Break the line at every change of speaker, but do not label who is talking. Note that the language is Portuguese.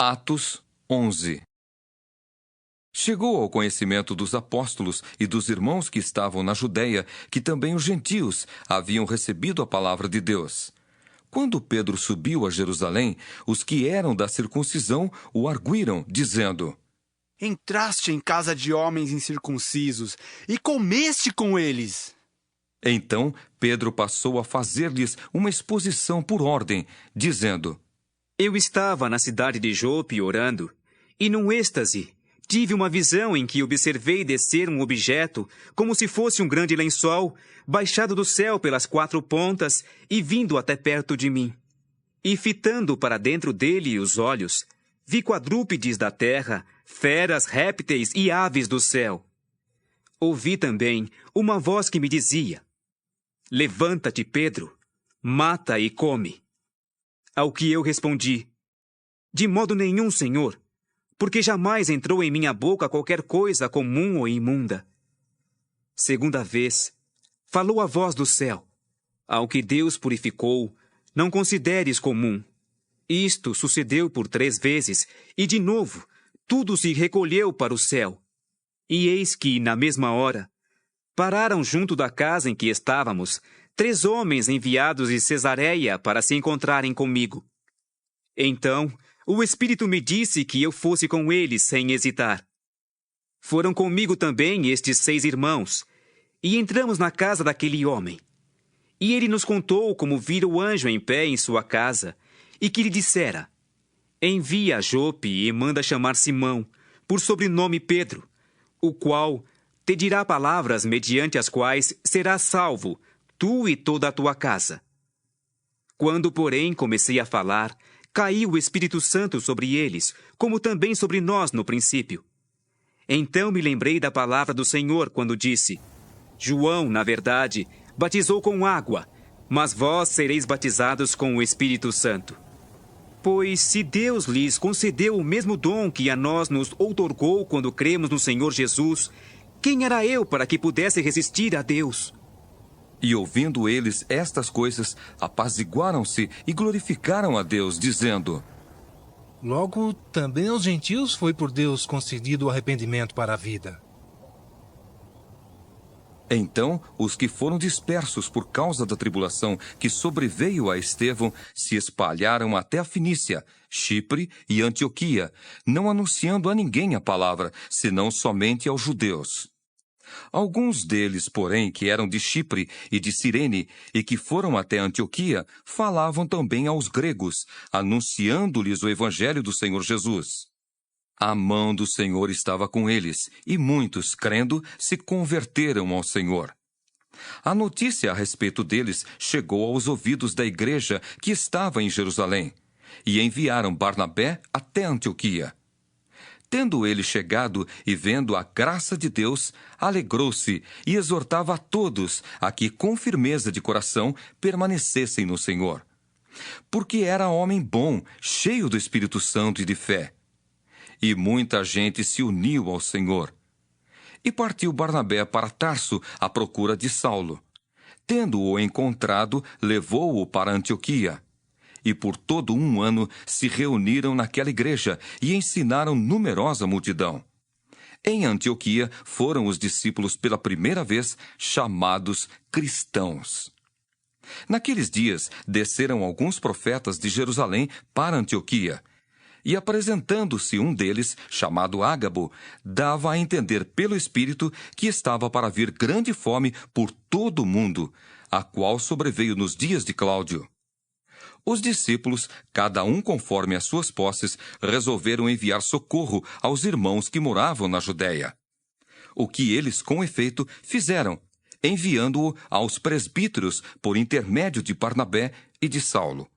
Atos 11. Chegou ao conhecimento dos apóstolos e dos irmãos que estavam na Judéia que também os gentios haviam recebido a palavra de Deus. Quando Pedro subiu a Jerusalém, os que eram da circuncisão o arguíram, dizendo:
Entraste em casa de homens incircuncisos e comeste com eles.
Então Pedro passou a fazer-lhes uma exposição por ordem, dizendo:
Eu estava na cidade de Jope orando, e num êxtase tive uma visão em que observei descer um objeto, como se fosse um grande lençol, baixado do céu pelas 4 pontas e vindo até perto de mim. E fitando para dentro dele os olhos, vi quadrúpedes da terra, feras, répteis e aves do céu. Ouvi também uma voz que me dizia: Levanta-te, Pedro, mata e come. Ao que eu respondi: De modo nenhum, Senhor, porque jamais entrou em minha boca qualquer coisa comum ou imunda. Segunda vez, falou a voz do céu: Ao que Deus purificou, não consideres comum. Isto sucedeu por 3 vezes, e de novo, tudo se recolheu para o céu. E eis que, na mesma hora, pararam junto da casa em que estávamos 3 homens enviados de Cesareia para se encontrarem comigo. Então, o Espírito me disse que eu fosse com eles sem hesitar. Foram comigo também estes 6 irmãos, e entramos na casa daquele homem. E ele nos contou como vira o anjo em pé em sua casa, e que lhe dissera: Envia a Jope e manda chamar Simão, por sobrenome Pedro, o qual te dirá palavras mediante as quais serás salvo, tu e toda a tua casa. Quando, porém, comecei a falar, caiu o Espírito Santo sobre eles, como também sobre nós no princípio. Então me lembrei da palavra do Senhor quando disse: João, na verdade, batizou com água, mas vós sereis batizados com o Espírito Santo. Pois se Deus lhes concedeu o mesmo dom que a nós nos outorgou quando cremos no Senhor Jesus, quem era eu para que pudesse resistir a Deus?
E ouvindo eles estas coisas, apaziguaram-se e glorificaram a Deus, dizendo:
Logo, também aos gentios foi por Deus concedido o arrependimento para a vida.
Então, os que foram dispersos por causa da tribulação que sobreveio a Estevão se espalharam até a Fenícia, Chipre e Antioquia, não anunciando a ninguém a palavra, senão somente aos judeus. Alguns deles, porém, que eram de Chipre e de Cirene e que foram até Antioquia, falavam também aos gregos, anunciando-lhes o evangelho do Senhor Jesus. A mão do Senhor estava com eles, e muitos, crendo, se converteram ao Senhor. A notícia a respeito deles chegou aos ouvidos da igreja que estava em Jerusalém, e enviaram Barnabé até Antioquia. Tendo ele chegado e vendo a graça de Deus, alegrou-se e exortava a todos a que, com firmeza de coração, permanecessem no Senhor. Porque era homem bom, cheio do Espírito Santo e de fé. E muita gente se uniu ao Senhor. E partiu Barnabé para Tarso à procura de Saulo. Tendo-o encontrado, levou-o para Antioquia. E por todo 1 ano se reuniram naquela igreja e ensinaram numerosa multidão. Em Antioquia foram os discípulos pela primeira vez chamados cristãos. Naqueles dias desceram alguns profetas de Jerusalém para Antioquia. E apresentando-se um deles, chamado Ágabo, dava a entender pelo Espírito que estava para vir grande fome por todo o mundo, a qual sobreveio nos dias de Cláudio. Os discípulos, cada um conforme as suas posses, resolveram enviar socorro aos irmãos que moravam na Judéia. O que eles, com efeito, fizeram, enviando-o aos presbíteros por intermédio de Barnabé e de Saulo.